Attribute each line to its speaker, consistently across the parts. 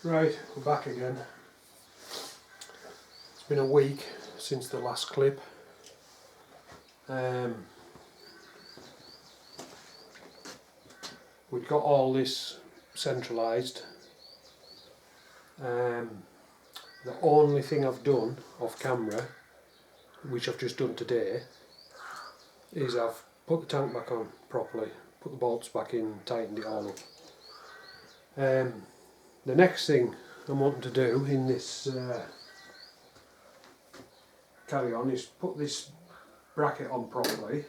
Speaker 1: Right, we're back again. It's been a week since the last clip. We've got all this centralised. The only thing I've done off camera, which I've just done today, is I've put the tank back on properly, put the bolts back in, tightened it all up. The next thing I'm wanting to do in this carry on is put this bracket on properly.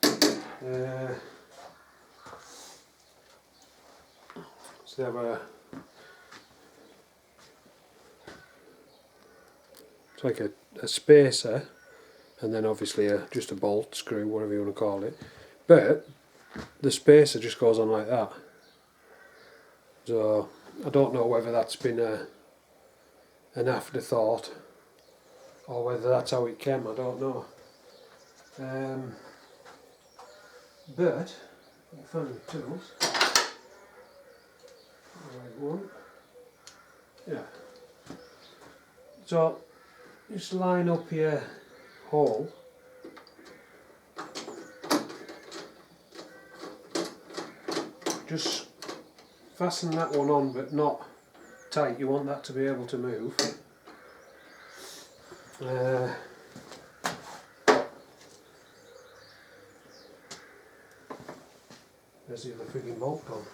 Speaker 1: So they have it's like a spacer, and then obviously just a bolt, screw, whatever you want to call it. But the spacer just goes on like that. So I don't know whether that's been an afterthought or whether that's how it came, I don't know. But I found the tools. Right one. Yeah. So just line up your hole. Just fasten that one on, but not tight. You want that to be able to move. There's the other frigging bolt gone.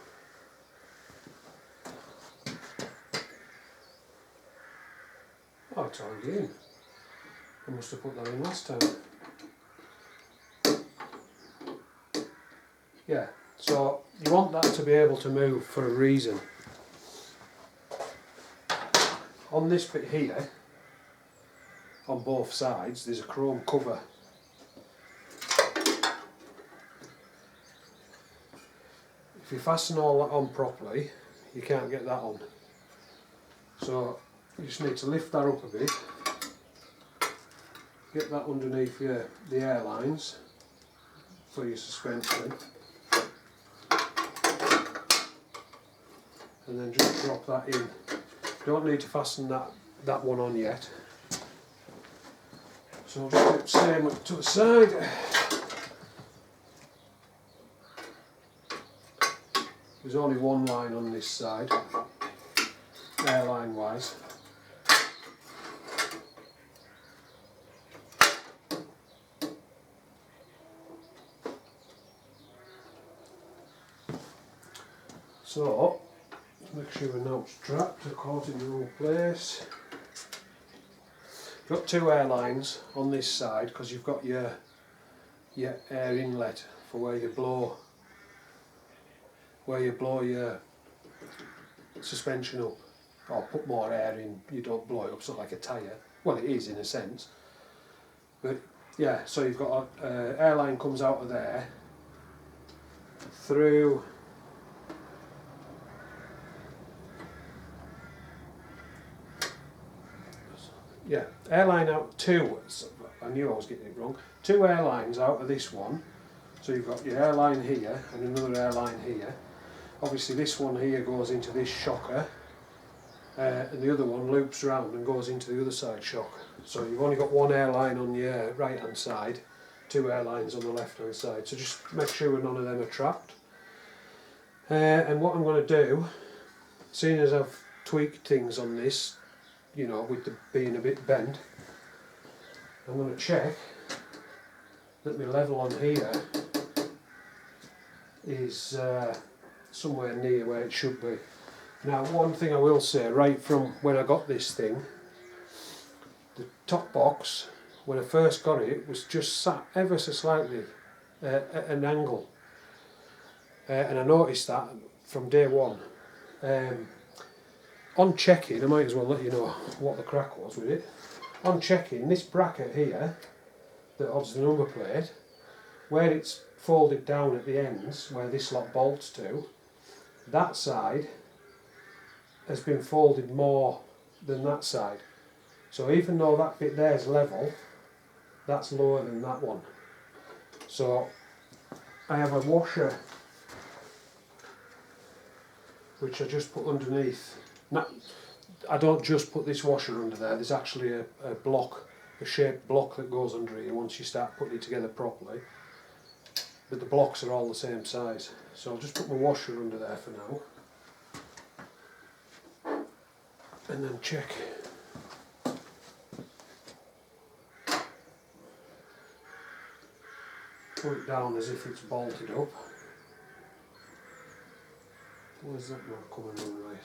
Speaker 1: Oh, it's already in. I must have put that in last time. Yeah, so you want that to be able to move for a reason. On this bit here, on both sides, there's a chrome cover. If you fasten all that on properly, you can't get that on. So you just need to lift that up a bit, get that underneath the air lines for your suspension, and then just drop that in. Don't need to fasten that one on yet. So I'll just do the same to the side. There's only one line on this side, airline wise. So, let's make sure we're not strapped, of course, in the wrong place. You've got two airlines on this side because you've got your air inlet for where you blow your suspension up, or put more air in. You don't blow it up, sort of like a tyre. Well, it is in a sense, but yeah. So you've got an airline comes out of there through. Yeah, airline out two. I knew I was getting it wrong. Two airlines out of this one. So you've got your airline here and another airline here. Obviously this one here goes into this shocker, and the other one loops around and goes into the other side shock. So you've only got one airline on your right hand side, two airlines on the left hand side. So just make sure none of them are trapped. And what I'm going to do, seeing as I've tweaked things on this, you know, with the being a bit bent, I'm going to check that my level on here is somewhere near where it should be. Now, one thing I will say, right from when I got this thing, the top box, when I first got it, was just sat ever so slightly at an angle, and I noticed that from day one. On checking, I might as well let you know what the crack was with it. On checking, this bracket here that holds the number plate, where it's folded down at the ends, where this lot bolts to, that side has been folded more than that side. So even though that bit there is level, that's lower than that one. So I have a washer which I just put underneath Now, I don't just put this washer under there, there's actually a block, a shaped block that goes under here once you start putting it together properly. But the blocks are all the same size. So I'll just put my washer under there for now. And then check. Put it down as if it's bolted up. Where's that not coming on right?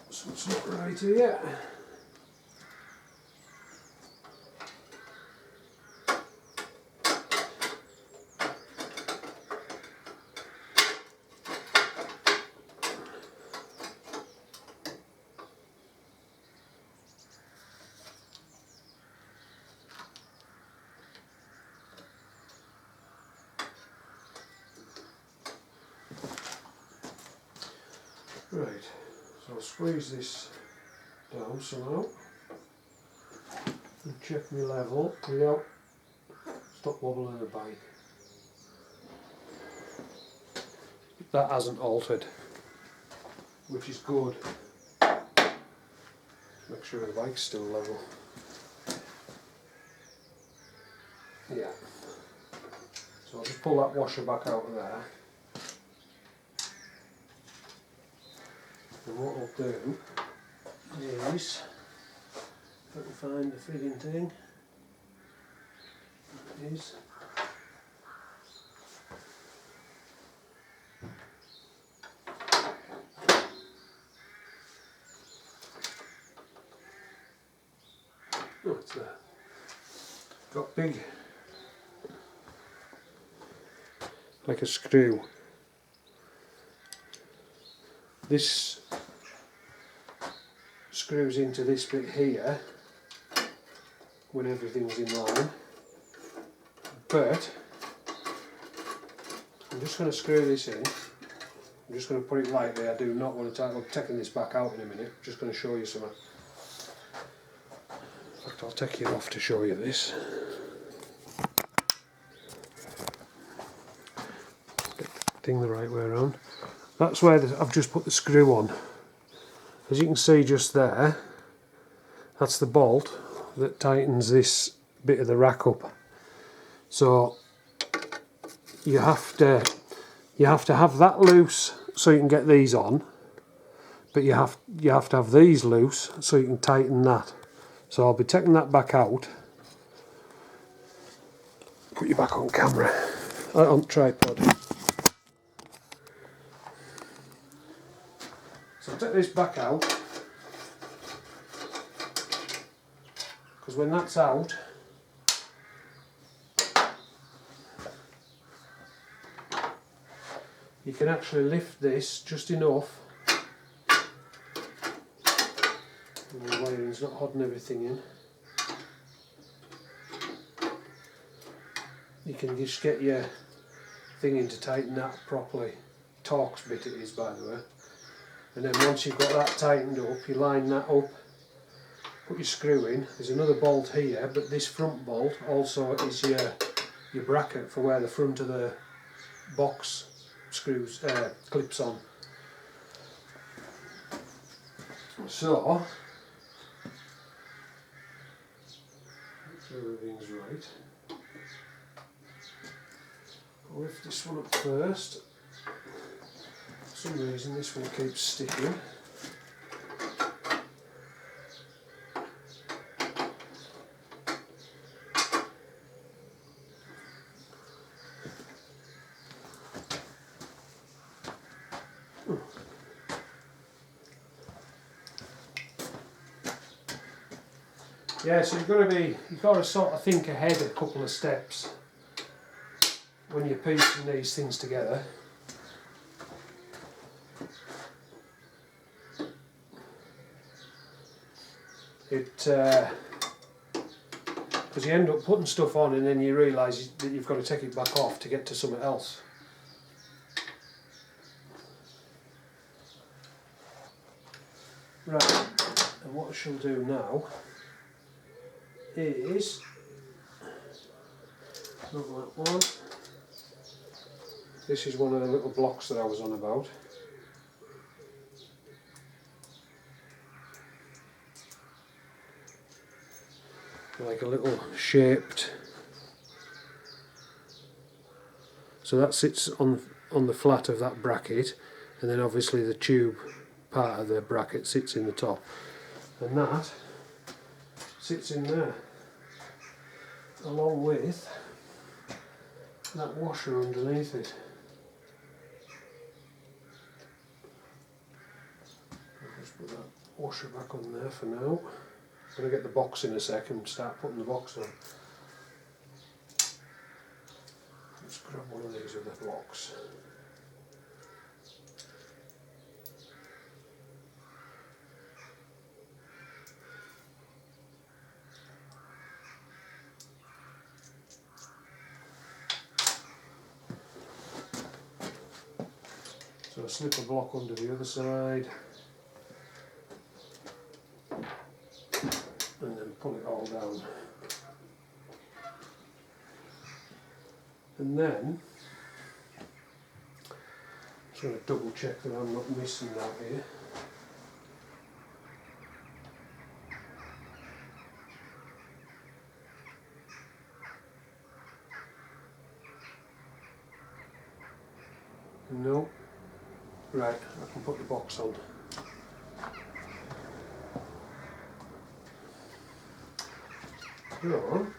Speaker 1: So it's not right here. Right, so I'll squeeze this down somehow and check my level without stop wobbling the bike. That hasn't altered, which is good. Make sure the bike's still level. Yeah. So I'll just pull that washer back out of there. And what I'll do is, if I can find the frigging thing, that is, oh, it's there. Got big, like a screw. This screws into this bit here when everything's in line, but I'm just going to screw this in. I'm just going to put it lightly. I do not want to I'm taking this back out in a minute. I'm just going to show you something. In fact, I'll take it off to show you this. Get the thing the right way around. That's where I've just put the screw on. As you can see just there, that's the bolt that tightens this bit of the rack up. So you have to have that loose so you can get these on, but you have to have these loose so you can tighten that. So I'll be taking that back out. Put you back on camera, on tripod. So take this back out, because when that's out, you can actually lift this just enough, and the wiring's not holding everything in. You can just get your thing in to tighten that properly. Torx bit it is, by the way. And then once you've got that tightened up, you line that up, put your screw in. There's another bolt here, but this front bolt also is your bracket for where the front of the box screws clips on. So make sure everything's right. I'll lift this one up first. For some reason this one keeps sticking. Yeah, so you've got to sort of think ahead a couple of steps when you're piecing these things together. Because you end up putting stuff on and then you realise that you've got to take it back off to get to something else. Right, And what I shall do now is, not that one, this is one of the little blocks that I was on about. Like a little shaped, so that sits on the flat of that bracket, and then obviously the tube part of the bracket sits in the top, and that sits in there along with that washer underneath it. I'll just put that washer back on there for now. I'm going to get the box in a second and start putting the box on. Let's grab one of these other blocks. So I slip a block under the other side and then pull it all down. And then I'm just going to double check that I'm not missing that here. No. Right, I can put the box on. Go on.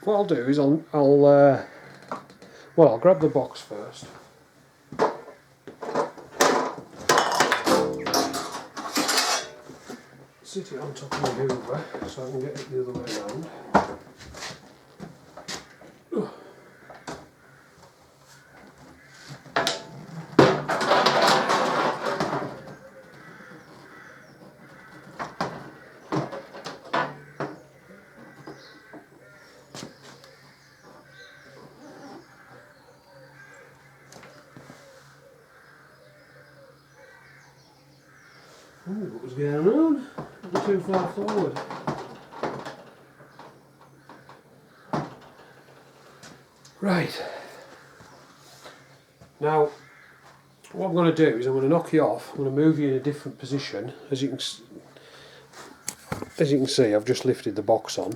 Speaker 1: What I'll do is I'll grab the box first. Sit it on top of the hoover so I can get it the other way around. What was going on? I'm too far forward. Right. Now, what I'm going to do is I'm going to knock you off. I'm going to move you in a different position. As you can see, I've just lifted the box on.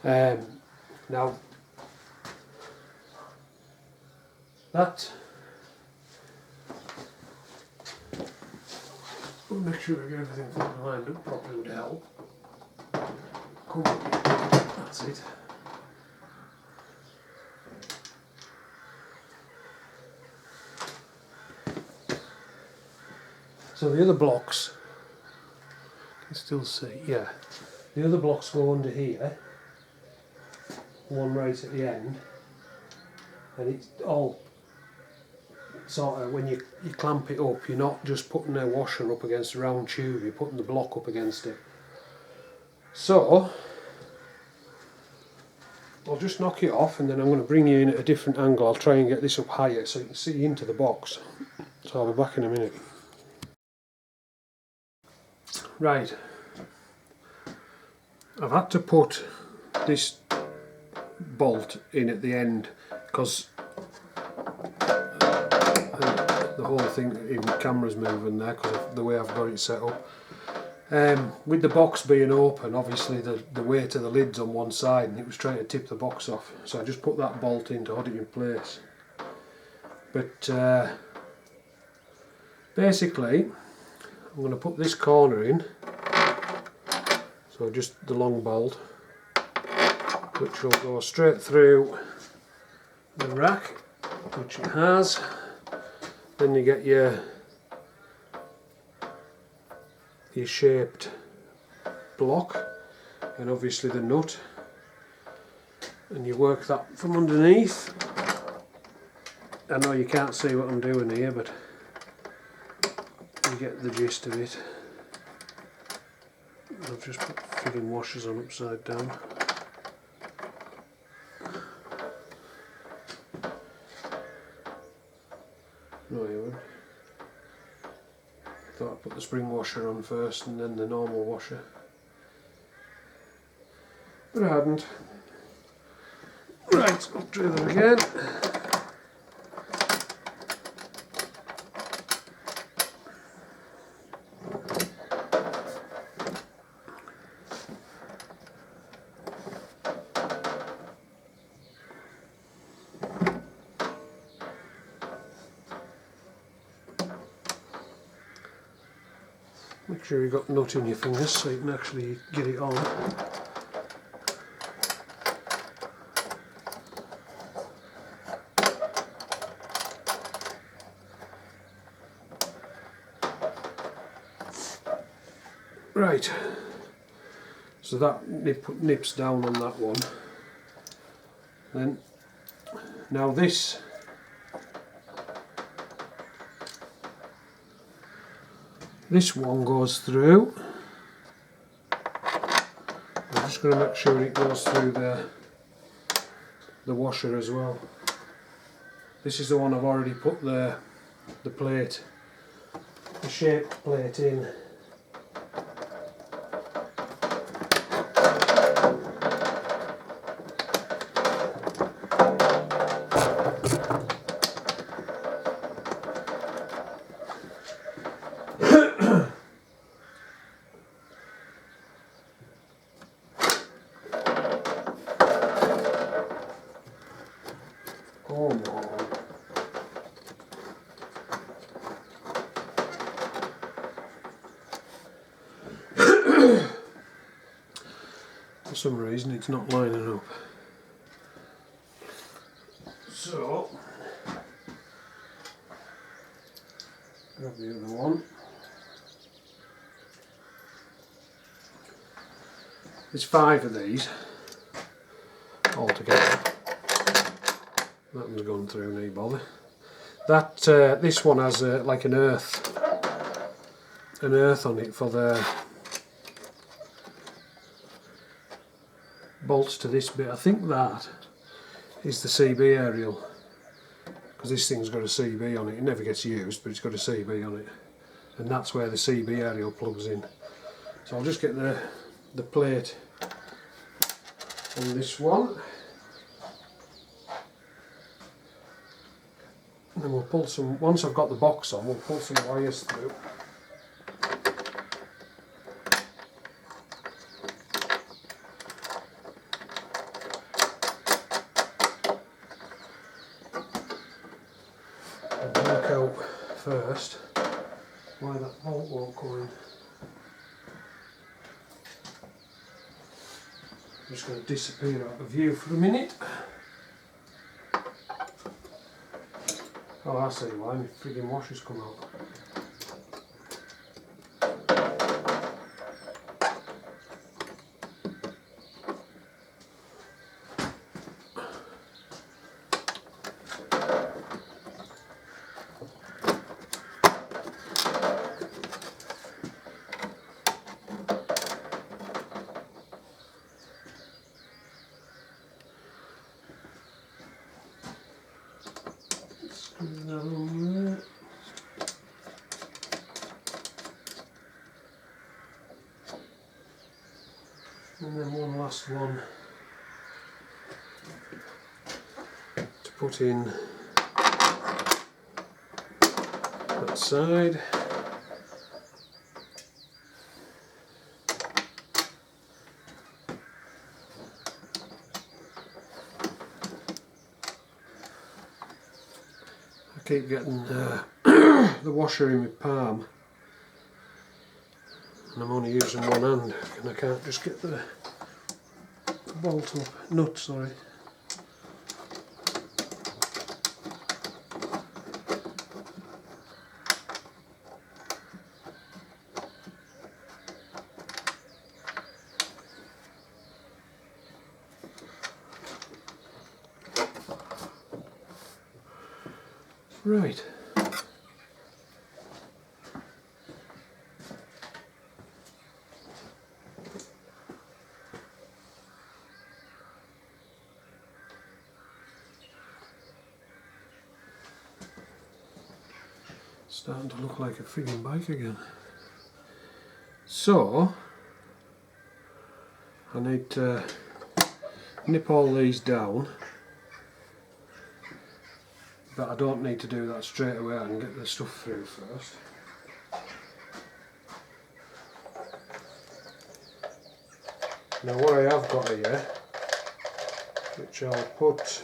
Speaker 1: Now, that. We'll make sure I get everything lined up properly would help. Come on, that's it. So the other blocks, you can still see, yeah, the other blocks go under here, one right at the end, and it's all sort of, when you clamp it up, you're not just putting a washer up against a round tube, you're putting the block up against it. So I'll just knock it off and then I'm going to bring you in at a different angle. I'll try and get this up higher so you can see into the box. So I'll be back in a minute. Right, I've had to put this bolt in at the end because the whole thing, even the camera's moving there because of the way I've got it set up. With the box being open, obviously the weight of the lid's on one side and it was trying to tip the box off, so I just put that bolt in to hold it in place. But basically I'm going to put this corner in, so just the long bolt, which will go straight through the rack, which it has. Then you get your shaped block and obviously the nut, and you work that from underneath. I know you can't see what I'm doing here, but you get the gist of it. I've just put friggin' washers on upside down. No, you would. Thought I'd put the spring washer on first and then the normal washer. But I hadn't. Right, I'll try that again. Make sure you've got nut in your fingers so you can actually get it on. Right, so that nips down on that one. Then, now this one goes through. I'm just going to make sure it goes through the washer as well. This is the one I've already put the plate, the shaped plate in. Oh no. For some reason it's not lining up. So, grab the other one. There's 5 of these altogether. That one's gone through, no bother. That this one has like an earth on it for the bolts to this bit. I think that is the CB aerial, because this thing's got a CB on it. It never gets used, but it's got a CB on it, and that's where the CB aerial plugs in. So I'll just get the plate on this one. And then we'll pull some, once I've got the box on, we'll pull some wires through. I'll work out first why that bolt won't go in. I'm just going to disappear out of view for a minute. Oh, I see why my friggin' washer's come out. And then one last one to put in that side. I keep getting the washer in my palm, and I'm only using one hand, and I can't just get the bolt up, nut, sorry. Right. Starting to look like a frigging bike again. So I need to nip all these down, but I don't need to do that straight away. I can get the stuff through first. Now what I have got here, which I'll put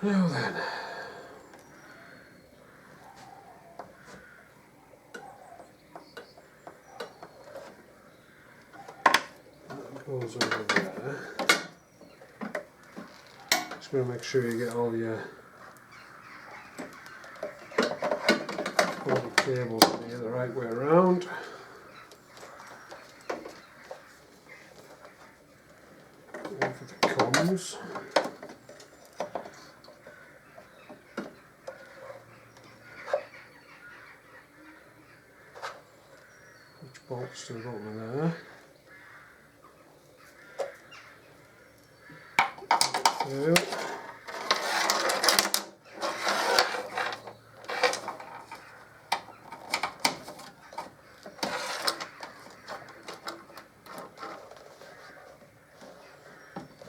Speaker 1: now then, that goes over there. Just going to make sure you get all the cables in here the right way around. One for the comms. Bolts to the bottom of there. Through.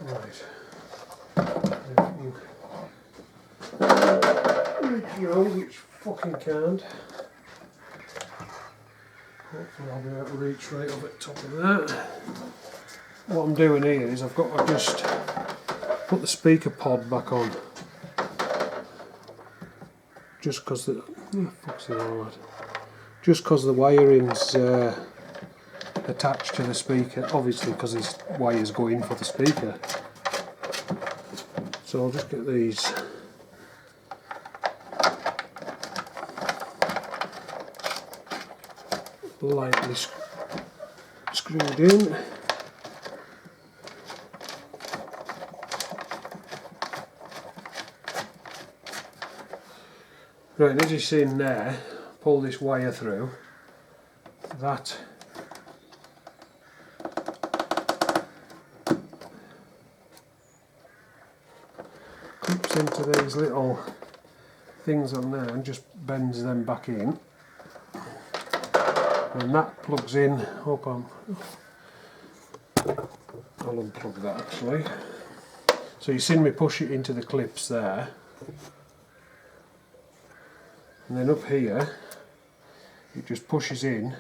Speaker 1: Right. Which fucking can't. Hopefully I'll be able to reach right up at the top of that. What I'm doing here is I've got to just put the speaker pod back on. Just because the wiring's attached to the speaker, obviously because this wires go in for the speaker. So I'll just get these lightly screwed in. Right, as you've seen there, pull this wire through. That clips into these little things on there and just bends them back in. And that plugs in, I'll unplug that actually. So you've seen me push it into the clips there. And then up here, it just pushes in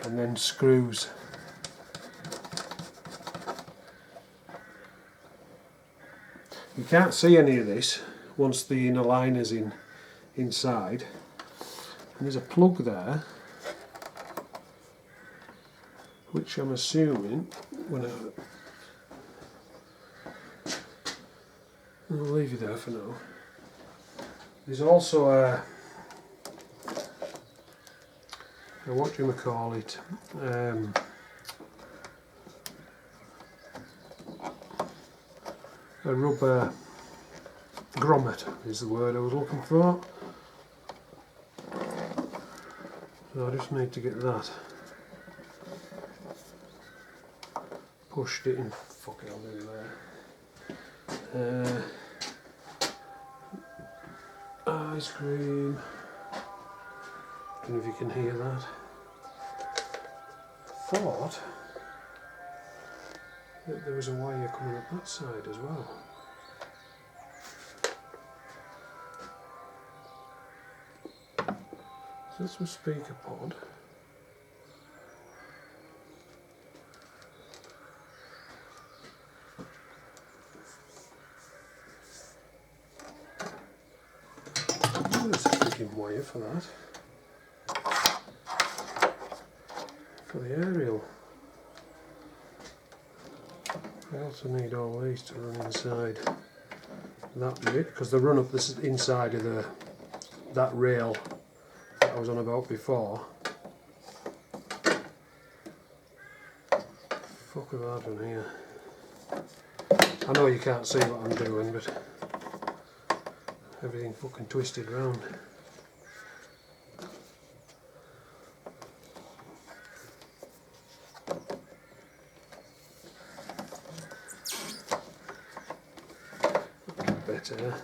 Speaker 1: and then screws. You can't see any of this once the inner liner's inside. And there's a plug there, which I'm assuming I'll leave you there for now. There's also a what do you call it? A rubber grommet is the word I was looking for. So I just need to get that pushed it in. Fuck it, I'll do it there. Ice cream. Don't know if you can hear that. Thought that there was a wire coming up that side as well. So that's my speaker pod. There's a freaking wire for that. For the aerial. I also need all these to run inside that bit because they run up the inside of the that rail that I was on about before. Fuck a hard one here. I know you can't see what I'm doing, but everything fucking twisted round. Better.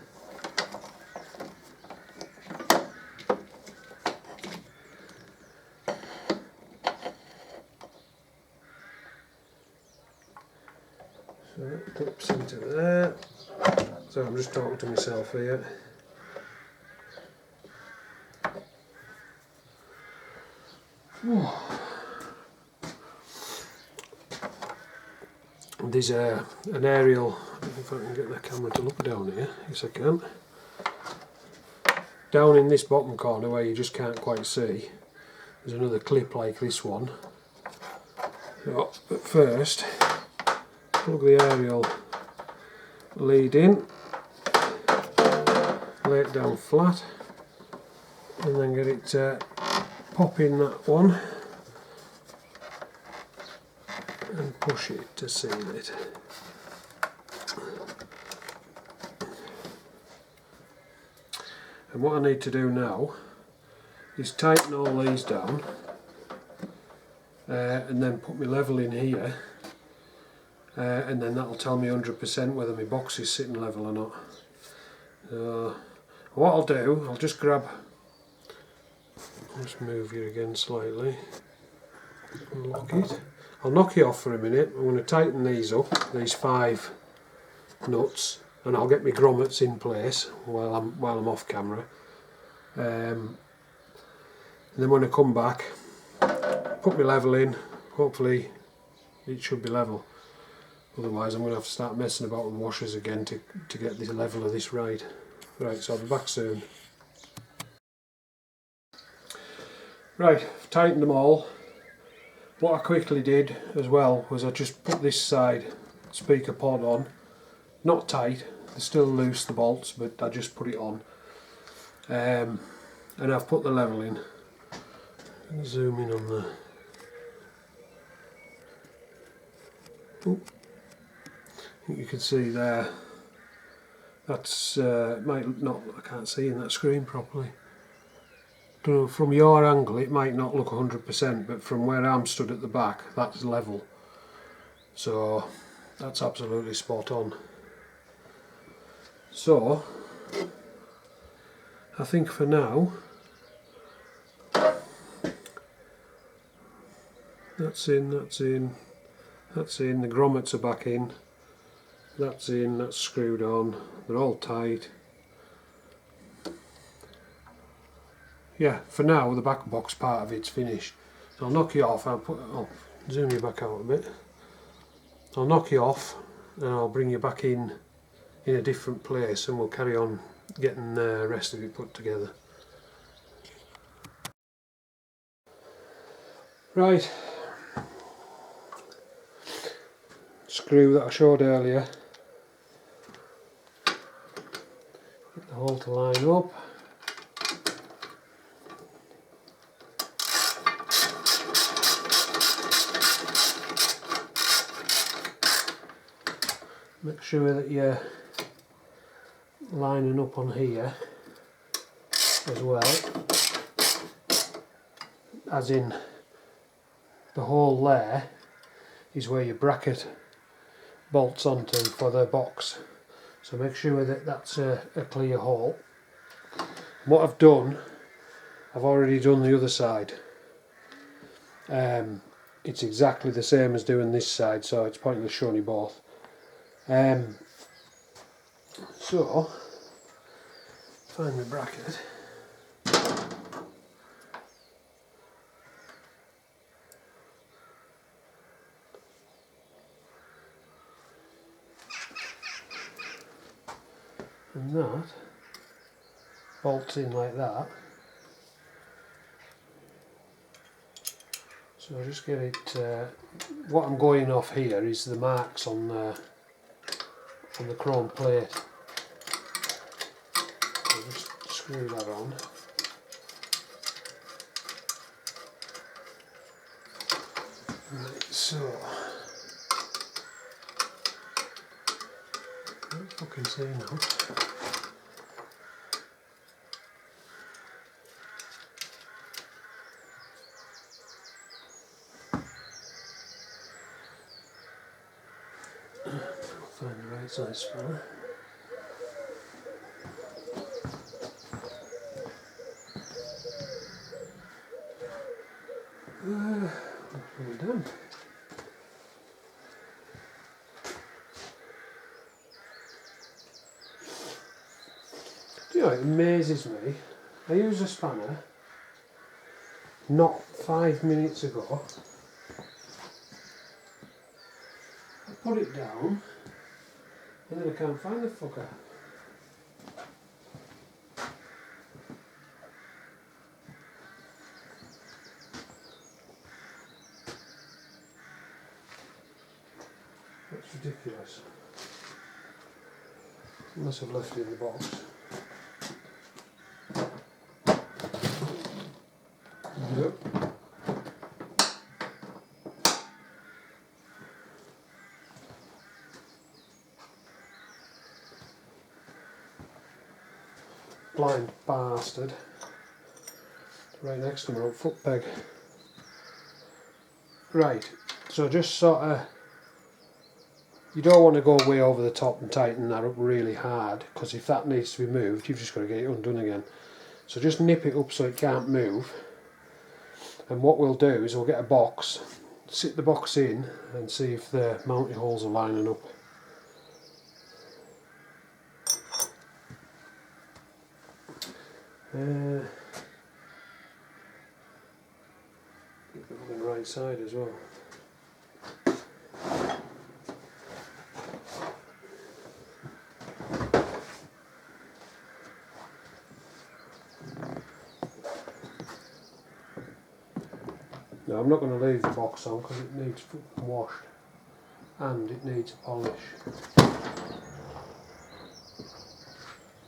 Speaker 1: So that clips into there. So I'm just talking to myself here. There's an aerial, if I can get the camera to look down here, yes I can. Down in this bottom corner where you just can't quite see, there's another clip like this one. So, but first, plug the aerial lead in, lay it down flat, and then get it pop in that one and push it to seal it. And what I need to do now is tighten all these down and then put my level in here, and then that'll tell me 100% whether my box is sitting level or not. What I'll do, I'll just grab, let's move you again slightly, unlock it. I'll knock you off for a minute. I'm going to tighten these up, these 5 nuts, and I'll get my grommets in place while I'm off camera. And then when I come back, put my level in. Hopefully it should be level. Otherwise I'm going to have to start messing about with washers again to get the level of this right. Right, so I'll be back soon. Right, I've tightened them all. What I quickly did as well was I just put this side speaker pod on, not tight, they're still loose the bolts, but I just put it on, and I've put the level in. Zoom in on the, I think you can see there, that's might not, I can't see in that screen properly. From your angle it might not look 100%, but from where I'm stood at the back that's level, so that's absolutely spot on. So I think for now that's in, that's in, that's in, the grommets are back in, that's in, that's screwed on, they're all tight. Yeah, for now the back box part of it's finished. So I'll knock you off, I'll zoom you back out a bit. I'll knock you off and I'll bring you back in a different place, and we'll carry on getting the rest of it put together. Right, screw that I showed earlier, get the hole to line up. Make sure that you're lining up on here as well, as in the hole there is where your bracket bolts onto for the box, so make sure that that's a clear hole. What I've done, I've already done the other side. It's exactly the same as doing this side, so it's pointless showing you both. So find my bracket, and that bolts in like that. So I just get it, what I'm going off here is the marks on the chrome plate. So just screw that on. Right, so I don't fucking see now. I'll find the right size spanner. What have we done? Do you know, it amazes me. I used a spanner not 5 minutes ago. I put it down and then I can't find the fucker. That's ridiculous. Unless I've left it in the box. Nope. Blind bastard. Right next to my old foot peg. Right, so just sort of, you don't want to go way over the top and tighten that up really hard, because if that needs to be moved, you've just got to get it undone again. So just nip it up so it can't move. And what we'll do is we'll get a box, sit the box in and see if the mounting holes are lining up. Get it on the right side as well. No, I'm not going to leave the box on because it needs washed and it needs polish.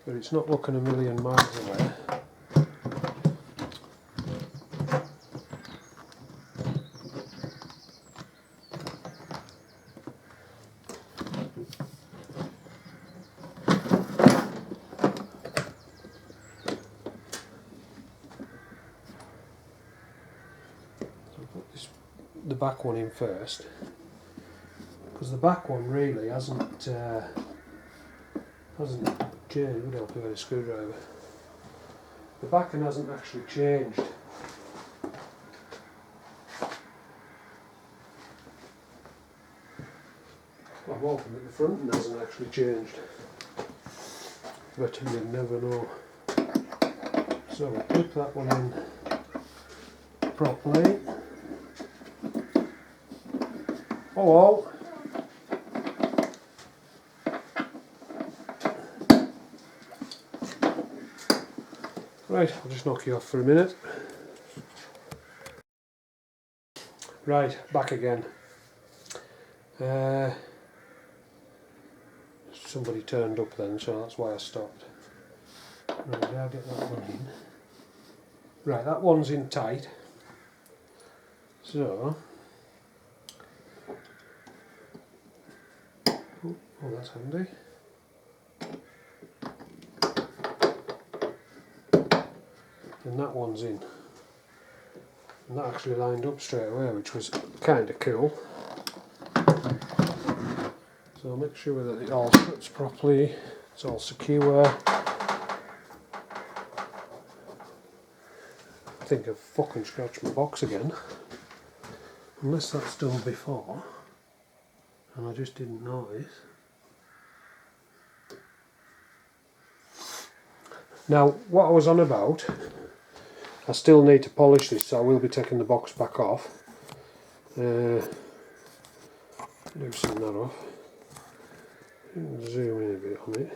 Speaker 1: But it's not looking a million miles away. The back one in first, because the back one really hasn't changed. Would help you with a screwdriver. The back one hasn't actually changed. I've opened it, the front one hasn't actually changed, but you never know. So we'll clip that one in properly. Hello. Right, I'll just knock you off for a minute. Right, back again. Somebody turned up then, so that's why I stopped. Right, I'll get that one in. Right, that one's in tight. So, oh, that's handy. And that one's in. And that actually lined up straight away, which was kind of cool. So I'll make sure that it all fits properly, it's all secure. I think I've fucking scratched my box again. Unless that's done before, and I just didn't notice. Now, what I was on about, I still need to polish this, so I will be taking the box back off. Loosen that off. Zoom in a bit on it.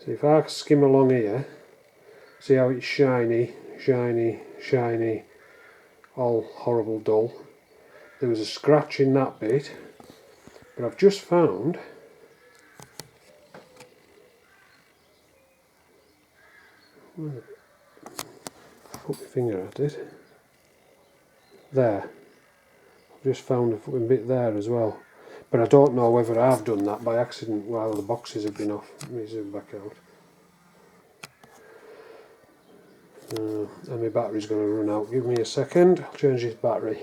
Speaker 1: See, if I skim along here, see how it's shiny, shiny, shiny, all horrible dull. There was a scratch in that bit, but I've just found put my finger at it. there. I've just found a bit there as well. But I don't know whether I've done that by accident while the boxes have been off. Let me zoom back out. And my battery's going to run out. Give me a second, I'll change this battery.